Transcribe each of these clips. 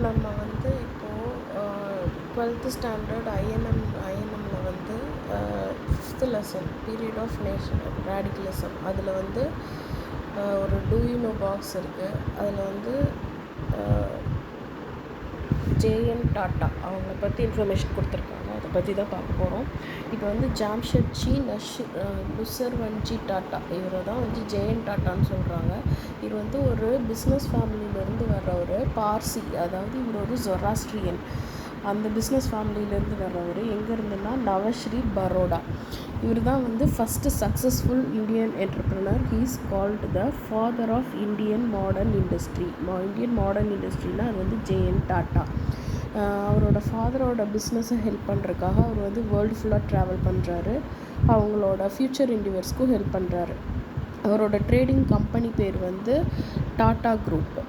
நம்ம வந்து இப்போது 12th ஸ்டாண்டர்ட் ஐஎன்எம்மில் வந்து 5th lesson period of nation radicalism அதில் வந்து ஒரு டூ யூ நோ பாக்ஸ் இருக்குது. அதில் வந்து ஜேஎன் டாட்டா அவங்கள பற்றி இன்ஃபர்மேஷன் கொடுத்துருக்காங்க. அதை பற்றி தான் பார்க்க போகிறோம். இப்போ வந்து ஜாம்ஷெட்ஜி நுசர்வன்ஜி டாட்டா இவரை தான் வந்து ஜேஎன் டாட்டான்னு சொல்கிறாங்க. இவர் வந்து ஒரு பிஸ்னஸ் ஃபேமிலியிலேருந்து வர்றவர். பார்சி, அதாவது இவர் ஒரு ஜொராஸ்ட்ரியன். அந்த பிஸ்னஸ் ஃபேமிலியிலேருந்து வர்றவர். எங்கே இருந்துன்னா நவஸ்ரீ பரோடா. இவர் தான் வந்து first successful Indian entrepreneur. He is called the father of Indian modern industry. Indian modern இண்டஸ்ட்ரினா அது வந்து ஜேஎன் டாட்டா. அவரோட ஃபாதரோட பிஸ்னஸை ஹெல்ப் பண்ணுறதுக்காக அவர் வந்து வேர்ல்டு ஃபுல்லாக ட்ராவல் பண்ணுறாரு. அவங்களோட ஃப்யூச்சர் என்டிவர்ஸ்க்கும் ஹெல்ப் பண்ணுறாரு. அவரோட ட்ரேடிங் கம்பெனி பேர் வந்து டாட்டா குரூப்.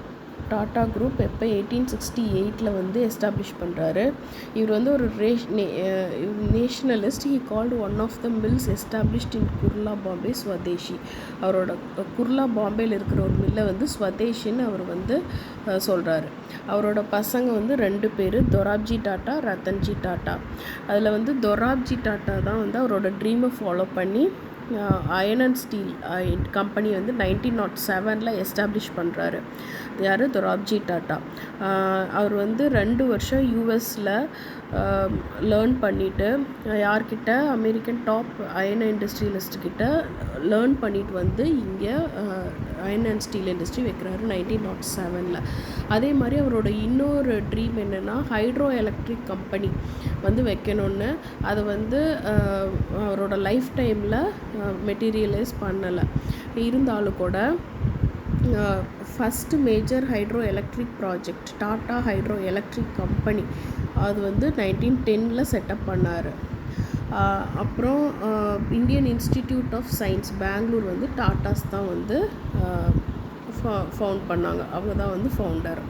டாட்டா குரூப் எப்போ 1868 வந்து எஸ்டாப்ளிஷ் பண்ணுறாரு. இவர் வந்து ஒரு nationalist. He called one of the mills established in Kurla Bombay Swadeshi. அவரோட குர்லா பாம்பேயில் இருக்கிற ஒரு மில்லை வந்து ஸ்வதேஷின்னு அவர் வந்து சொல்கிறாரு. அவரோட பசங்க வந்து 2 பேர், தொராப்ஜி டாட்டா, ரத்தன்ஜி டாட்டா. அதில் வந்து தொராப்ஜி டாட்டா தான் வந்து அவரோட ட்ரீமை ஃபாலோ பண்ணி அயர்ன் அண்ட் ஸ்டீல் கம்பெனி வந்து 1907 எஸ்டாப்ளிஷ் பண்ணுறாரு. யார்? தொராப்ஜி டாட்டா. அவர் வந்து 2 வருஷம் யூஎஸில் லேர்ன் பண்ணிவிட்டு யார்கிட்ட? அமெரிக்கன் டாப் அயர்ன் இண்டஸ்ட்ரியலிஸ்ட்கிட்ட லேர்ன் பண்ணிட்டு வந்து இங்கே அயர்ன் அண்ட் ஸ்டீல் இண்டஸ்ட்ரி வைக்கிறாரு 1907. அதே மாதிரி அவரோட இன்னொரு ட்ரீம் என்னென்னா ஹைட்ரோ எலக்ட்ரிக் கம்பெனி வந்து வைக்கணும்னு. அதை வந்து அவரோட லைஃப் டைமில் மெட்டீரியலைஸ் பண்ணலை. இருந்தாலும் கூட first major hydro electric project Tata hydro electric company அது வந்து 1910 செட்டப் பண்ணார். அப்புறம் Indian Institute of Science Bangalore வந்து டாட்டாஸ் தான் வந்து ஃபவுண்ட் பண்ணாங்க. அவங்க தான் வந்து ஃபவுண்டர்.